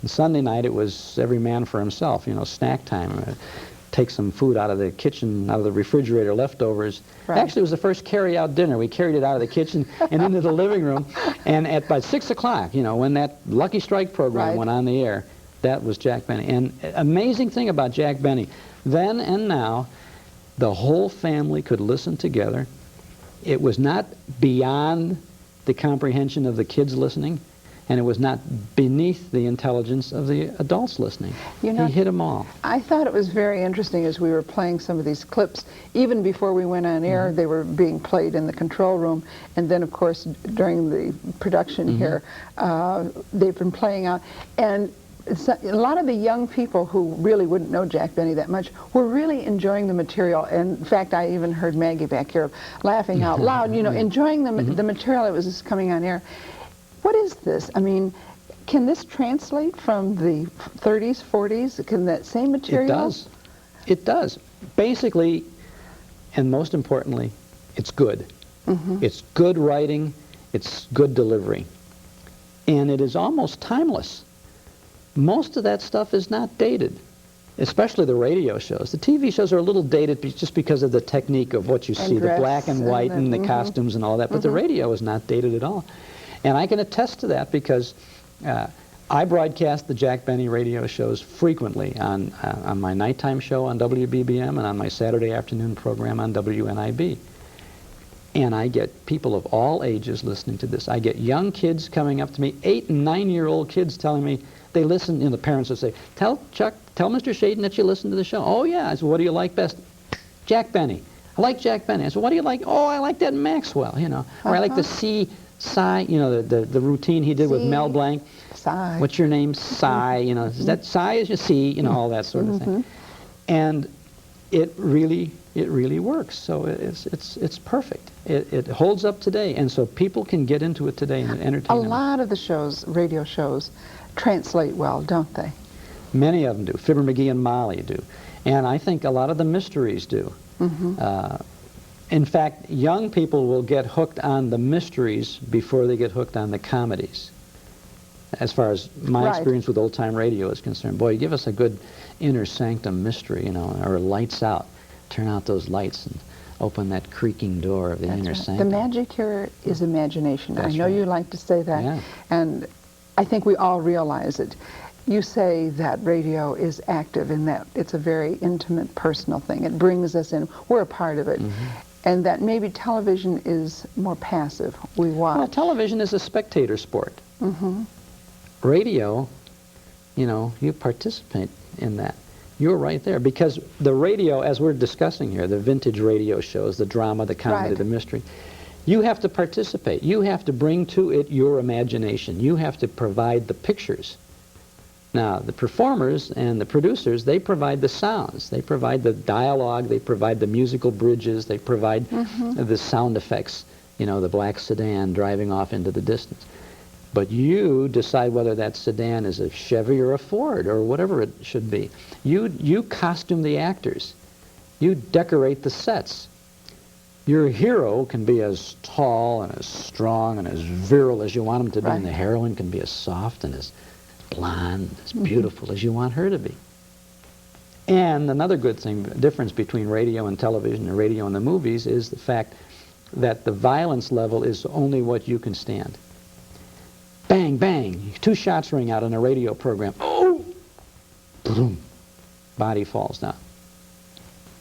And Sunday night, it was every man for himself, you know, snack time. Take some food out of the kitchen, out of the refrigerator, leftovers. Right. Actually, it was the first carry-out dinner. We carried it out of the kitchen and into the living room. And at about 6 o'clock, you know, when that Lucky Strike program went on the air, that was Jack Benny. And amazing thing about Jack Benny, then and now, the whole family could listen together. It was not beyond the comprehension of the kids listening, and it was not beneath the intelligence of the adults listening. You know, he hit them all. I thought it was very interesting as we were playing some of these clips. Even before we went on air, they were being played in the control room, and then, of course, during the production here, they've been playing out. And a lot of the young people who really wouldn't know Jack Benny that much were really enjoying the material. And in fact, I even heard Maggie back here laughing out loud, you know, enjoying the material that was coming on air. What is this? I mean, can this translate from the 30s, 40s? Can that same material? It does. It does. Basically, and most importantly, it's good. It's good writing. It's good delivery. And it is almost timeless. Most of that stuff is not dated, especially the radio shows. The TV shows are a little dated just because of the technique of what you see, the black and white and the costumes and all that, but the radio is not dated at all. And I can attest to that because I broadcast the Jack Benny radio shows frequently on my nighttime show on WBBM and on my Saturday afternoon program on WNIB. And I get people of all ages listening to this. I get young kids coming up to me, 8- and 9-year-old kids telling me they listen, you know, the parents will say, tell Chuck, tell Mr. Schaden that you listen to the show. Oh yeah. I said, what do you like best? Jack Benny. I like Jack Benny. I said, what do you like? Oh, I like that Maxwell, you know. Or I like the Psy, you know, the routine he did with Mel Blanc. Psy. What's your name? Psy, you know. Is that Psy is you see, you know, all that sort of thing. And it really works. So it's perfect. It holds up today, and so people can get into it today and entertain them. A lot of the shows, radio shows, translate well, don't they? Many of them do. Fibber McGee and Molly do. And I think a lot of the mysteries do. In fact, young people will get hooked on the mysteries before they get hooked on the comedies. As far as my experience with old-time radio is concerned. Boy, you give us a good inner sanctum mystery, you know, or lights out. Turn out those lights and open that creaking door of the inner sanctum. The magic here is imagination. I know you like to say that, and I think we all realize it. You say that radio is active in that it's a very intimate, personal thing. It brings us in. We're a part of it. And that maybe television is more passive. We watch. Well, television is a spectator sport. Radio, you know, you participate in that. You're right there. Because the radio, as we're discussing here, the vintage radio shows, the drama, the comedy, the mystery, you have to participate. You have to bring to it your imagination. You have to provide the pictures. Now, the performers and the producers, they provide the sounds. They provide the dialogue. They provide the musical bridges. They provide the sound effects, you know, the black sedan driving off into the distance. But you decide whether that sedan is a Chevy or a Ford or whatever it should be. You costume the actors. You decorate the sets. Your hero can be as tall and as strong and as virile as you want him to be, and the heroine can be as soft and as blonde, as beautiful as you want her to be. And another good thing, difference between radio and television and radio and the movies is the fact that the violence level is only what you can stand. Bang, bang, 2 shots ring out in a radio program. Oh! Boom. Body falls down.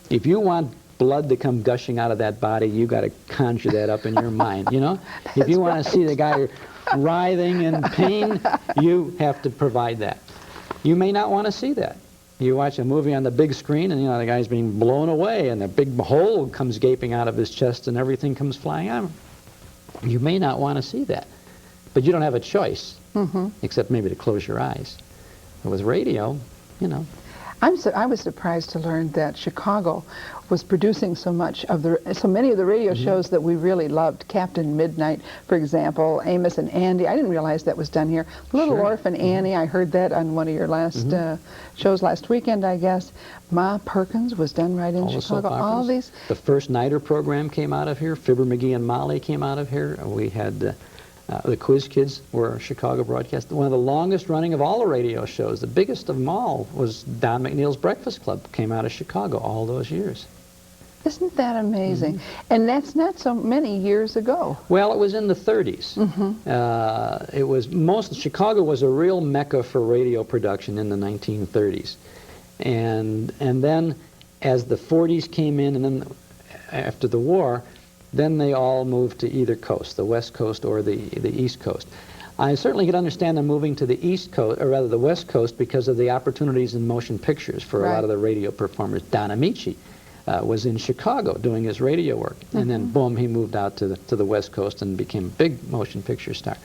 If you want blood to come gushing out of that body, you got to conjure that up in your mind, you know? If you want to see the guy writhing in pain, you have to provide that. You may not want to see that. You watch a movie on the big screen and, you know, the guy's being blown away and a big hole comes gaping out of his chest and everything comes flying out. You may not want to see that. But you don't have a choice, except maybe to close your eyes. But with radio, you know. I was surprised to learn that Chicago was producing so many of the radio shows that we really loved. Captain Midnight, for example, Amos and Andy. I didn't realize that was done here. Little Orphan Annie, I heard that on one of your last shows last weekend, I guess. Ma Perkins was done right in Chicago. All these. The first Nighter program came out of here. Fibber McGee and Molly came out of here. We had the Quiz Kids were Chicago broadcast. One of the longest running of all the radio shows, the biggest of them all, was Don McNeil's Breakfast Club, came out of Chicago all those years. Isn't that amazing? And that's not so many years ago. Well, it was in the 30s. It was Chicago was a real mecca for radio production in the 1930s. And then as the 40s came in, and then after the war, then they all moved to either coast, the West Coast or the East Coast. I certainly could understand them moving to the East Coast, or rather the West Coast, because of the opportunities in motion pictures for a lot of the radio performers. Don Amici was in Chicago doing his radio work, and then boom, he moved out to the West Coast and became a big motion picture star.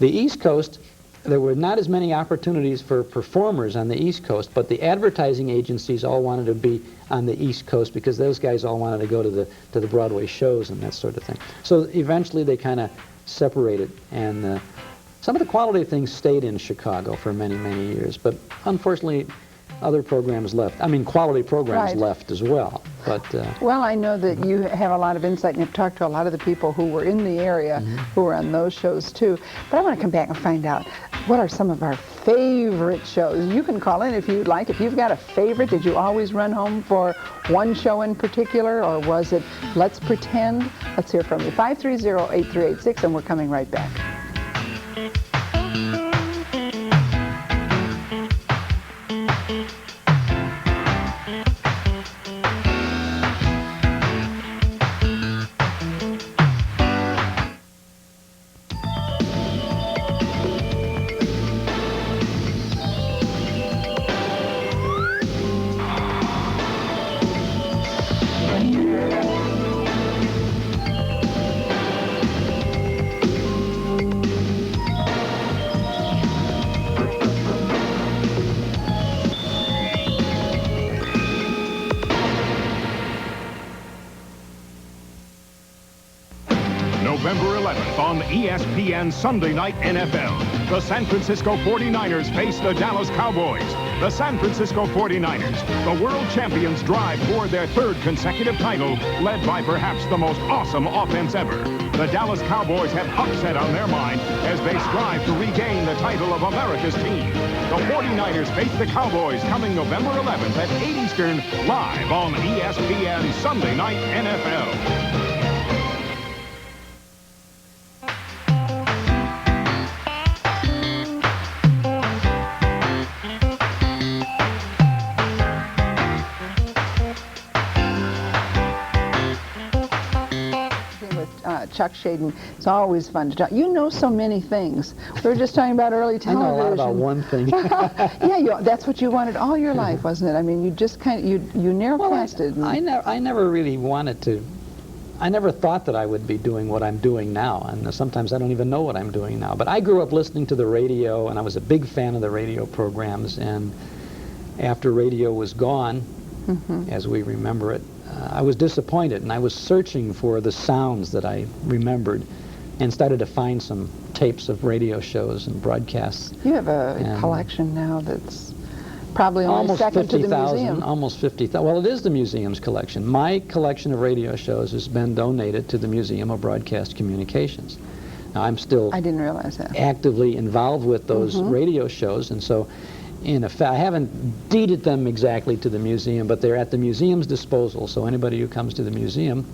The East Coast, there were not as many opportunities for performers on the East Coast, but the advertising agencies all wanted to be on the East Coast because those guys all wanted to go to the Broadway shows and that sort of thing. So eventually they kind of separated, and some of the quality things stayed in Chicago for many, many years, but unfortunately other programs left. I mean, quality programs left as well. But well, I know that you have a lot of insight and you've talked to a lot of the people who were in the area who were on those shows too. But I want to come back and find out what are some of our favorite shows. You can call in if you'd like. If you've got a favorite, did you always run home for one show in particular, or was it Let's Pretend? Let's hear from you. 530-8386, and we're coming right back. November 11th on ESPN Sunday Night NFL. The San Francisco 49ers face the Dallas Cowboys. The San Francisco 49ers, the world champions, drive toward their third consecutive title, led by perhaps the most awesome offense ever. The Dallas Cowboys have upset on their mind as they strive to regain the title of America's team. The 49ers face the Cowboys coming November 11th at 8 Eastern, live on ESPN Sunday Night NFL. Chuck Schaden. It's always fun to talk. You know so many things. We were just talking about early television. I know a lot about one thing. Yeah, that's what you wanted all your life, wasn't it? I mean, you just kind of, you narrow-casted. I never really wanted to. I never thought that I would be doing what I'm doing now, and sometimes I don't even know what I'm doing now. But I grew up listening to the radio, and I was a big fan of the radio programs, and after radio was gone, as we remember it, I was disappointed, and I was searching for the sounds that I remembered and started to find some tapes of radio shows and broadcasts. You have a collection now that's probably only second to the museum. Almost 50,000. Well, it is the museum's collection. My collection of radio shows has been donated to the Museum of Broadcast Communications. Now, I'm still I didn't realize that. Actively involved with those radio shows, and so in effect, I haven't deeded them exactly to the museum, but they're at the museum's disposal, so anybody who comes to the museum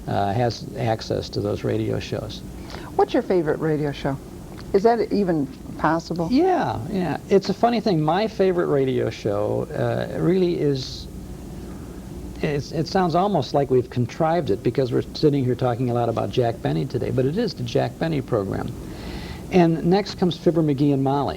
has access to those radio shows. What's your favorite radio show? Is that even possible? Yeah. It's a funny thing. My favorite radio show really is, it sounds almost like we've contrived it because we're sitting here talking a lot about Jack Benny today, but it is the Jack Benny program. And next comes Fibber McGee and Molly,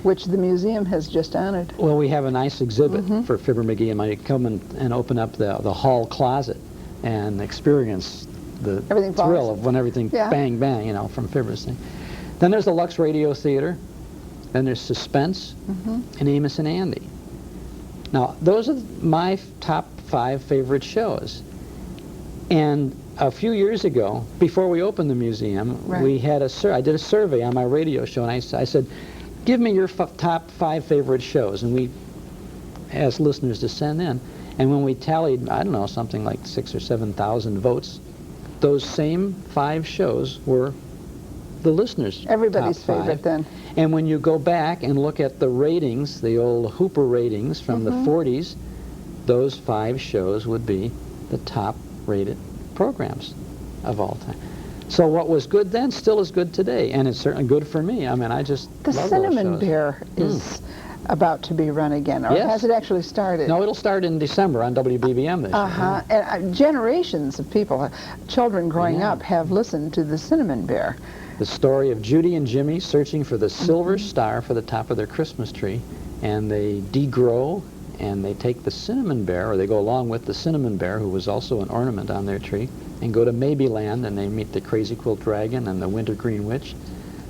which the museum has just honored. Well, we have a nice exhibit for Fibber McGee and Molly. Come and open up the hall closet and experience the thrill of when everything bang, bang, you know, from Fibber's thing. Then there's the Lux Radio Theater. Then there's Suspense and Amos and Andy. Now, those are my top 5 favorite shows. And a few years ago, before we opened the museum, we had I did a survey on my radio show, and I said, give me your top 5 favorite shows. And we asked listeners to send in. And when we tallied, I don't know, something like 6,000 or 7,000 votes, those same 5 shows were the listeners' everybody's top 5. favorite then. And when you go back and look at the ratings, the old Hooper ratings from the 40s, those 5 shows would be the top rated programs of all time. So what was good then still is good today, and it's certainly good for me. I mean, I just love those Cinnamon shows. Bear is about to be run again, or has it actually started? No, it'll start in December on WBBM this year. And generations of people, children growing up, have listened to the Cinnamon Bear. The story of Judy and Jimmy searching for the silver star for the top of their Christmas tree, and they degrow, and they take the cinnamon bear, or they go along with the cinnamon bear, who was also an ornament on their tree, and go to Maybeland, and they meet the Crazy Quilt Dragon and the Wintergreen Witch.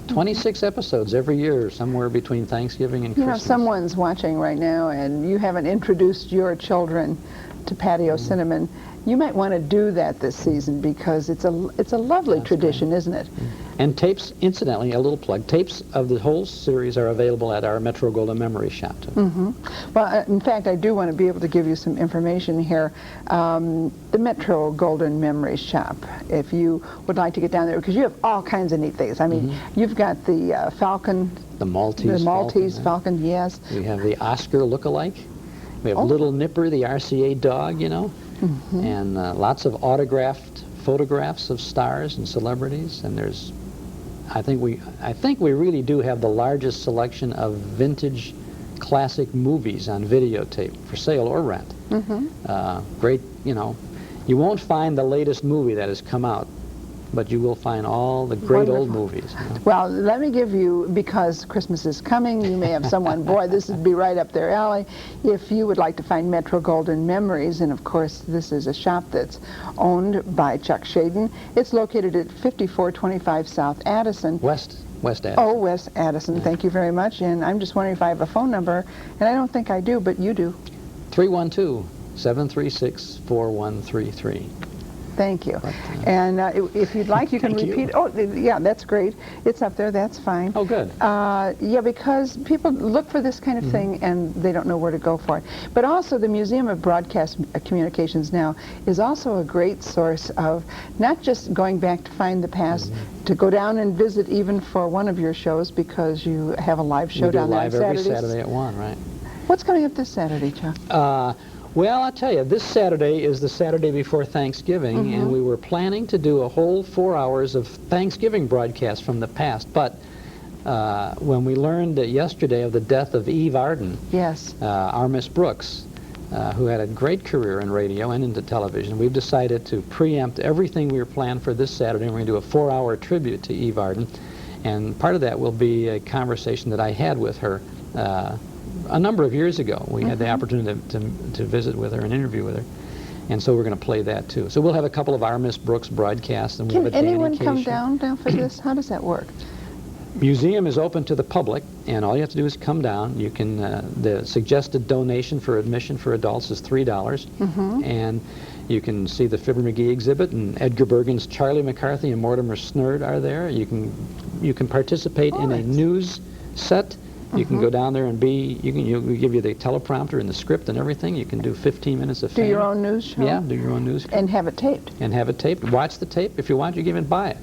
26 episodes every year, somewhere between Thanksgiving and Christmas. You know, someone's watching right now, and you haven't introduced your children to Patio Cinnamon. You might want to do that this season because it's a lovely tradition, isn't it? And tapes, incidentally, a little plug, tapes of the whole series are available at our Metro Golden Memory Shop, too. Well, in fact, I do want to be able to give you some information here. The Metro Golden Memory Shop, if you would like to get down there, because you have all kinds of neat things. I mean, you've got the Falcon. The Maltese Falcon, yes. We have the Oscar look-alike. We have Little Nipper, the RCA dog, you know. And lots of autographed photographs of stars and celebrities, and there's I think we really do have the largest selection of vintage classic movies on videotape for sale or rent. Great, you know, you won't find the latest movie that has come out, but you will find all the great old movies. You know? Well, let me give you, because Christmas is coming, you may have someone, boy, this would be right up their alley. If you would like to find Metro Golden Memories, and of course this is a shop that's owned by Chuck Schaden. It's located at 5425 South Addison. West Addison. Oh, West Addison, thank you very much. And I'm just wondering if I have a phone number, and I don't think I do, but you do. 312-736-4133. Thank you. And if you'd like, you can repeat. Oh, yeah, that's great. It's up there. That's fine. Oh, good. Yeah, because people look for this kind of thing and they don't know where to go for it. But also, the Museum of Broadcast Communications now is also a great source of not just going back to find the past, to go down and visit even for one of your shows, because you have a live show down there on Saturdays. Every Saturday at 1, right? What's coming up this Saturday, Chuck? Well, I'll tell you, this Saturday is the Saturday before Thanksgiving, and we were planning to do a whole 4 hours of Thanksgiving broadcast from the past, but when we learned yesterday of the death of Eve Arden, our Miss Brooks, who had a great career in radio and into television, we've decided to preempt everything we were planned for this Saturday, and we're going to do a 4-hour tribute to Eve Arden, and part of that will be a conversation that I had with her a number of years ago. We had the opportunity to visit with her and interview with her. And so we're going to play that too. So we'll have a couple of our Miss Brooks broadcasts. And we'll Can have a anyone Danny Kaye come show. down for this? How does that work? Museum is open to the public, and all you have to do is come down. You can, the suggested donation for admission for adults is $3, and you can see the Fibber McGee exhibit, and Edgar Bergen's Charlie McCarthy and Mortimer Snerd are there. You can participate in a news set. You can go down there and we give you the teleprompter and the script and everything. You can do 15 minutes of fame. Do your own news show? Yeah, do your own news. And have it taped. And have it taped. Watch the tape. If you want, you can even buy it.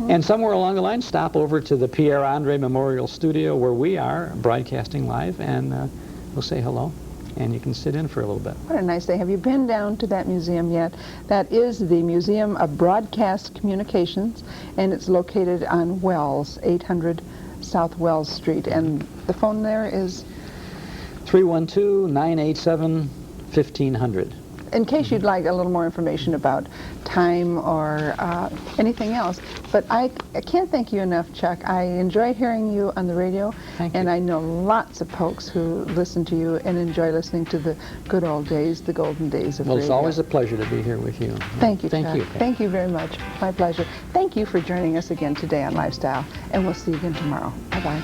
And somewhere along the line, stop over to the Pierre Andre Memorial Studio where we are broadcasting live, and we'll say hello, and you can sit in for a little bit. What a nice day. Have you been down to that museum yet? That is the Museum of Broadcast Communications, and it's located on Wells, 800 South Wells Street, and the phone there is? 312-987-1500. In case you'd like a little more information about time or anything else. But I can't thank you enough, Chuck. I enjoy hearing you on the radio, and I know lots of folks who listen to you and enjoy listening to the good old days, the golden days of radio. Well, it's always a pleasure to be here with you. Thank you, Chuck. Thank you. Thank you very much. My pleasure. Thank you for joining us again today on Lifestyle, and we'll see you again tomorrow. Bye-bye.